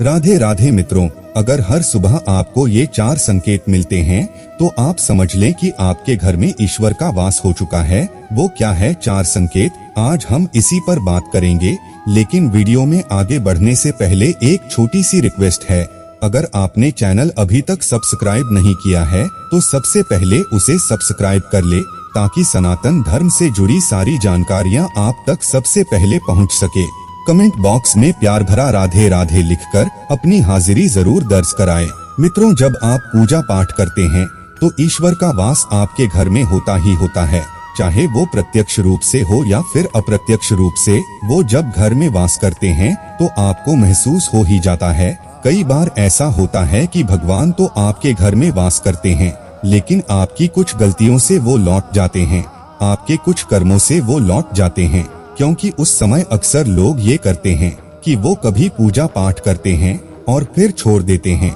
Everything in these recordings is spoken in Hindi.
राधे राधे मित्रों, अगर हर सुबह आपको ये 4 संकेत मिलते हैं तो आप समझ लें कि आपके घर में ईश्वर का वास हो चुका है। वो क्या है 4 संकेत, आज हम इसी पर बात करेंगे। लेकिन वीडियो में आगे बढ़ने से पहले एक छोटी सी रिक्वेस्ट है, अगर आपने चैनल अभी तक सब्सक्राइब नहीं किया है तो सबसे पहले उसे सब्सक्राइब कर ले, ताकि सनातन धर्म से जुड़ी सारी जानकारियाँ आप तक सबसे पहले पहुँच सके। कमेंट बॉक्स में प्यार भरा राधे राधे लिखकर अपनी हाजिरी जरूर दर्ज कराएं। मित्रों, जब आप पूजा पाठ करते हैं तो ईश्वर का वास आपके घर में होता ही होता है, चाहे वो प्रत्यक्ष रूप से हो या फिर अप्रत्यक्ष रूप से। वो जब घर में वास करते हैं तो आपको महसूस हो ही जाता है। कई बार ऐसा होता है कि भगवान तो आपके घर में वास करते हैं, लेकिन आपकी कुछ गलतियों से वो लौट जाते हैं, आपके कुछ कर्मों से वो लौट जाते हैं। क्योंकि उस समय अक्सर लोग ये करते हैं कि वो कभी पूजा पाठ करते हैं और फिर छोड़ देते हैं,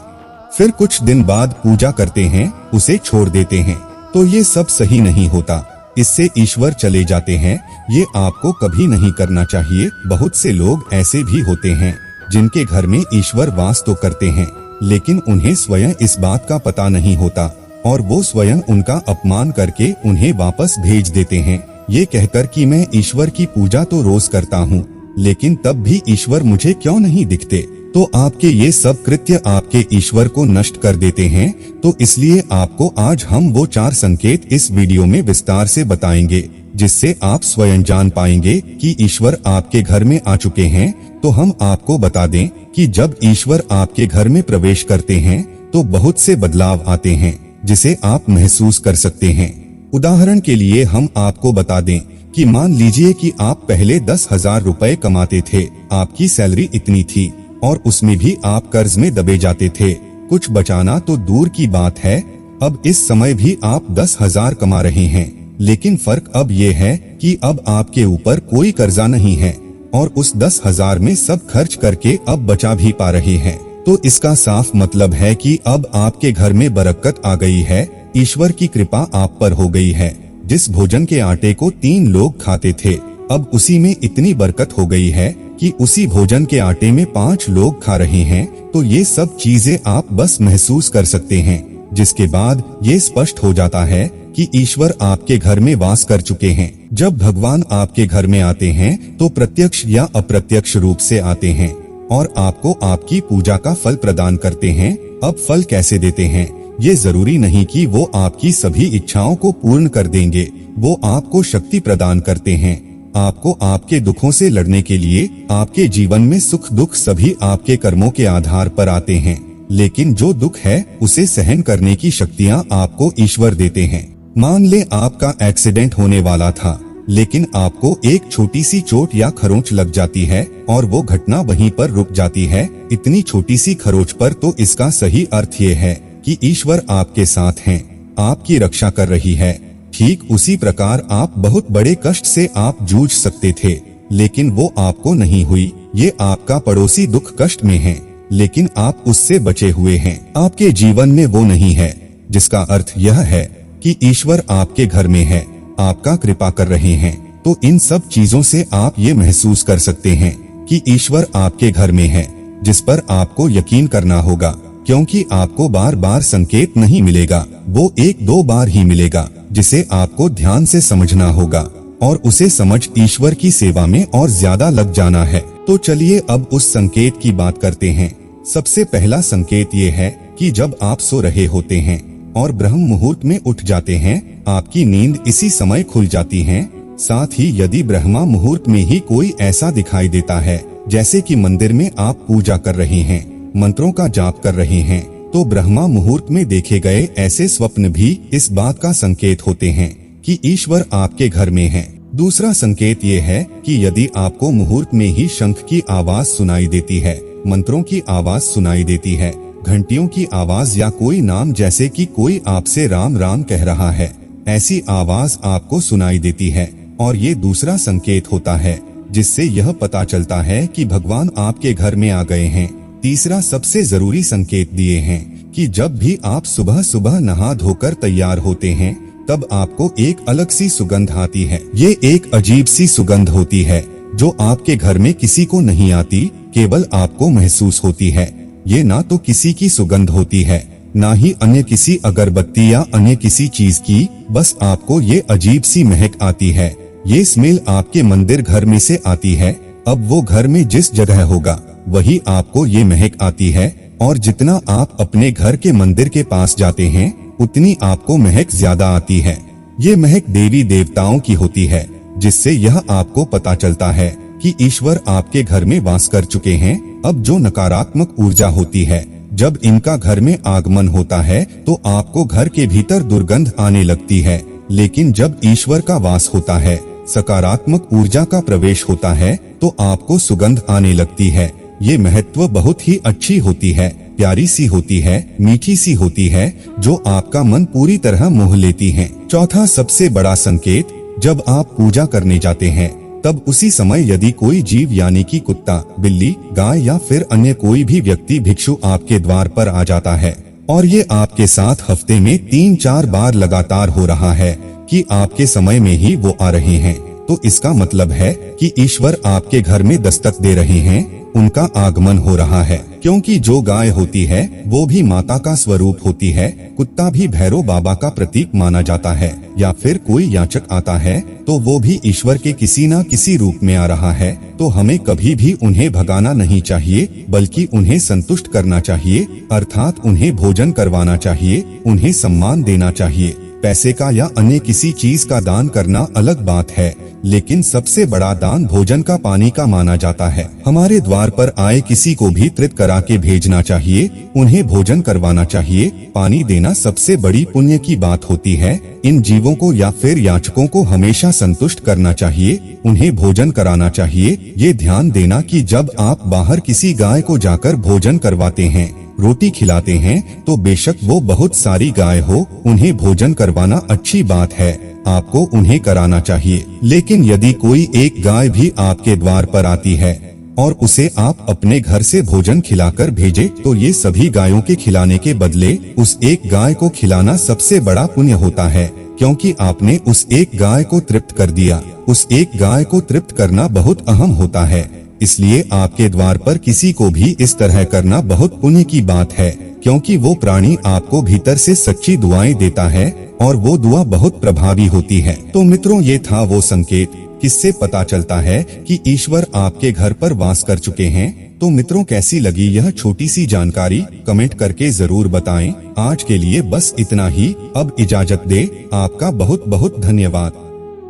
फिर कुछ दिन बाद पूजा करते हैं, उसे छोड़ देते हैं। तो ये सब सही नहीं होता, इससे ईश्वर चले जाते हैं। ये आपको कभी नहीं करना चाहिए। बहुत से लोग ऐसे भी होते हैं जिनके घर में ईश्वर वास तो करते हैं, लेकिन उन्हें स्वयं इस बात का पता नहीं होता और वो स्वयं उनका अपमान करके उन्हें वापस भेज देते हैं, ये कहकर कि मैं ईश्वर की पूजा तो रोज करता हूँ, लेकिन तब भी ईश्वर मुझे क्यों नहीं दिखते। तो आपके ये सब कृत्य आपके ईश्वर को नष्ट कर देते हैं। तो इसलिए आपको आज हम वो 4 संकेत इस वीडियो में विस्तार से बताएंगे, जिससे आप स्वयं जान पाएंगे कि ईश्वर आपके घर में आ चुके हैं। तो हम आपको बता दें कि जब ईश्वर आपके घर में प्रवेश करते हैं तो बहुत से बदलाव आते हैं, जिसे आप महसूस कर सकते हैं। उदाहरण के लिए हम आपको बता दें कि मान लीजिए कि आप पहले 10,000 रुपए कमाते थे, आपकी सैलरी इतनी थी और उसमें भी आप कर्ज में दबे जाते थे। कुछ बचाना तो दूर की बात है, अब इस समय भी आप 10,000 कमा रहे हैं, लेकिन फर्क अब ये है कि अब आपके ऊपर कोई कर्जा नहीं है और उस 10,000 में सब खर्च करके अब बचा भी पा रहे हैं। तो इसका साफ मतलब है कि अब आपके घर में बरकत आ गई है, ईश्वर की कृपा आप पर हो गई है। जिस भोजन के आटे को 3 लोग खाते थे, अब उसी में इतनी बरकत हो गई है कि उसी भोजन के आटे में 5 लोग खा रहे हैं। तो ये सब चीजें आप बस महसूस कर सकते हैं, जिसके बाद ये स्पष्ट हो जाता है कि ईश्वर आपके घर में वास कर चुके हैं। जब भगवान आपके घर में आते हैं तो प्रत्यक्ष या अप्रत्यक्ष रूप से आते हैं और आपको आपकी पूजा का फल प्रदान करते हैं। अब फल कैसे देते हैं, ये जरूरी नहीं कि वो आपकी सभी इच्छाओं को पूर्ण कर देंगे। वो आपको शक्ति प्रदान करते हैं, आपको आपके दुखों से लड़ने के लिए। आपके जीवन में सुख दुख सभी आपके कर्मों के आधार पर आते हैं, लेकिन जो दुख है उसे सहन करने की शक्तियाँ आपको ईश्वर देते हैं। मान ले आपका एक्सीडेंट होने वाला था, लेकिन आपको एक छोटी सी चोट या खरोंच लग जाती है और वो घटना वहीं पर रुक जाती है। इतनी छोटी सी खरोंच पर तो इसका सही अर्थ ये है कि ईश्वर आपके साथ हैं, आपकी रक्षा कर रही है। ठीक उसी प्रकार आप बहुत बड़े कष्ट से आप जूझ सकते थे, लेकिन वो आपको नहीं हुई। ये आपका पड़ोसी दुख कष्ट में है, लेकिन आप उससे बचे हुए हैं। आपके जीवन में वो नहीं है, जिसका अर्थ यह है कि ईश्वर आपके घर में है, आपका कृपा कर रहे हैं। तो इन सब चीजों से आप ये महसूस कर सकते हैं कि ईश्वर आपके घर में है, जिस पर आपको यकीन करना होगा, क्योंकि आपको बार बार संकेत नहीं मिलेगा, वो 1-2 बार ही मिलेगा, जिसे आपको ध्यान से समझना होगा और उसे समझ ईश्वर की सेवा में और ज्यादा लग जाना है। तो चलिए अब उस संकेत की बात करते हैं। सबसे पहला संकेत ये है कि जब आप सो रहे होते हैं और ब्रह्म मुहूर्त में उठ जाते हैं, आपकी नींद इसी समय खुल जाती है। साथ ही यदि ब्रह्मा मुहूर्त में ही कोई ऐसा दिखाई देता है, जैसे कि मंदिर में आप पूजा कर रहे हैं, मंत्रों का जाप कर रहे हैं, तो ब्रह्मा मुहूर्त में देखे गए ऐसे स्वप्न भी इस बात का संकेत होते हैं कि ईश्वर आपके घर में है। दूसरा संकेत ये है कि यदि आपको मुहूर्त में ही शंख की आवाज सुनाई देती है, मंत्रों की आवाज सुनाई देती है, घंटियों की आवाज या कोई नाम जैसे कि कोई आपसे राम राम कह रहा है, ऐसी आवाज आपको सुनाई देती है और ये दूसरा संकेत होता है, जिससे यह पता चलता है कि भगवान आपके घर में आ गए हैं। तीसरा सबसे जरूरी संकेत दिए हैं कि जब भी आप सुबह सुबह नहा धोकर तैयार होते हैं, तब आपको एक अलग सी सुगंध आती है। ये एक अजीब सी सुगंध होती है, जो आपके घर में किसी को नहीं आती, केवल आपको महसूस होती है। ये ना तो किसी की सुगंध होती है, ना ही अन्य किसी अगरबत्ती या अन्य किसी चीज की, बस आपको ये अजीब सी महक आती है। ये स्मेल आपके मंदिर घर में से आती है। अब वो घर में जिस जगह होगा वही आपको ये महक आती है, और जितना आप अपने घर के मंदिर के पास जाते हैं उतनी आपको महक ज्यादा आती है। ये महक देवी देवताओं की होती है, जिससे यह आपको पता चलता है कि ईश्वर आपके घर में वास कर चुके हैं। अब जो नकारात्मक ऊर्जा होती है, जब इनका घर में आगमन होता है तो आपको घर के भीतर दुर्गंध आने लगती है, लेकिन जब ईश्वर का वास होता है, सकारात्मक ऊर्जा का प्रवेश होता है, तो आपको सुगंध आने लगती है। ये महत्व बहुत ही अच्छी होती है, प्यारी सी होती है, मीठी सी होती है, जो आपका मन पूरी तरह मोह लेती है। चौथा सबसे बड़ा संकेत, जब आप पूजा करने जाते हैं तब उसी समय यदि कोई जीव यानी कि कुत्ता, बिल्ली, गाय या फिर अन्य कोई भी व्यक्ति भिक्षु आपके द्वार पर आ जाता है, और ये आपके साथ हफ्ते में 3-4 बार लगातार हो रहा है कि आपके समय में ही वो आ रहे हैं, तो इसका मतलब है कि ईश्वर आपके घर में दस्तक दे रहे हैं, उनका आगमन हो रहा है। क्योंकि जो गाय होती है वो भी माता का स्वरूप होती है, कुत्ता भी भैरव बाबा का प्रतीक माना जाता है, या फिर कोई याचक आता है तो वो भी ईश्वर के किसी न किसी रूप में आ रहा है। तो हमें कभी भी उन्हें भगाना नहीं चाहिए, बल्कि उन्हें संतुष्ट करना चाहिए, अर्थात उन्हें भोजन करवाना चाहिए, उन्हें सम्मान देना चाहिए। पैसे का या अन्य किसी चीज का दान करना अलग बात है, लेकिन सबसे बड़ा दान भोजन का, पानी का माना जाता है। हमारे द्वार पर आए किसी को भी तृप्त करा के भेजना चाहिए, उन्हें भोजन करवाना चाहिए। पानी देना सबसे बड़ी पुण्य की बात होती है। इन जीवों को या फिर याचकों को हमेशा संतुष्ट करना चाहिए, उन्हें भोजन कराना चाहिए। ये ध्यान देना कि जब आप बाहर किसी गाय को जाकर भोजन करवाते हैं, रोटी खिलाते हैं, तो बेशक वो बहुत सारी गाय हो, उन्हें भोजन करवाना अच्छी बात है, आपको उन्हें कराना चाहिए। लेकिन यदि कोई एक गाय भी आपके द्वार पर आती है और उसे आप अपने घर से भोजन खिलाकर भेजे, तो ये सभी गायों के खिलाने के बदले उस एक गाय को खिलाना सबसे बड़ा पुण्य होता है, क्योंकि आपने उस एक गाय को तृप्त कर दिया। उस एक गाय को तृप्त करना बहुत अहम होता है, इसलिए आपके द्वार पर किसी को भी इस तरह करना बहुत पुण्य की बात है, क्योंकि वो प्राणी आपको भीतर से सच्ची दुआएं देता है और वो दुआ बहुत प्रभावी होती है। तो मित्रों, ये था वो संकेत किससे पता चलता है कि ईश्वर आपके घर पर वास कर चुके हैं। तो मित्रों, कैसी लगी यह छोटी सी जानकारी, कमेंट करके जरूर बताएं। आज के लिए बस इतना ही, अब इजाजत दे। आपका बहुत बहुत धन्यवाद।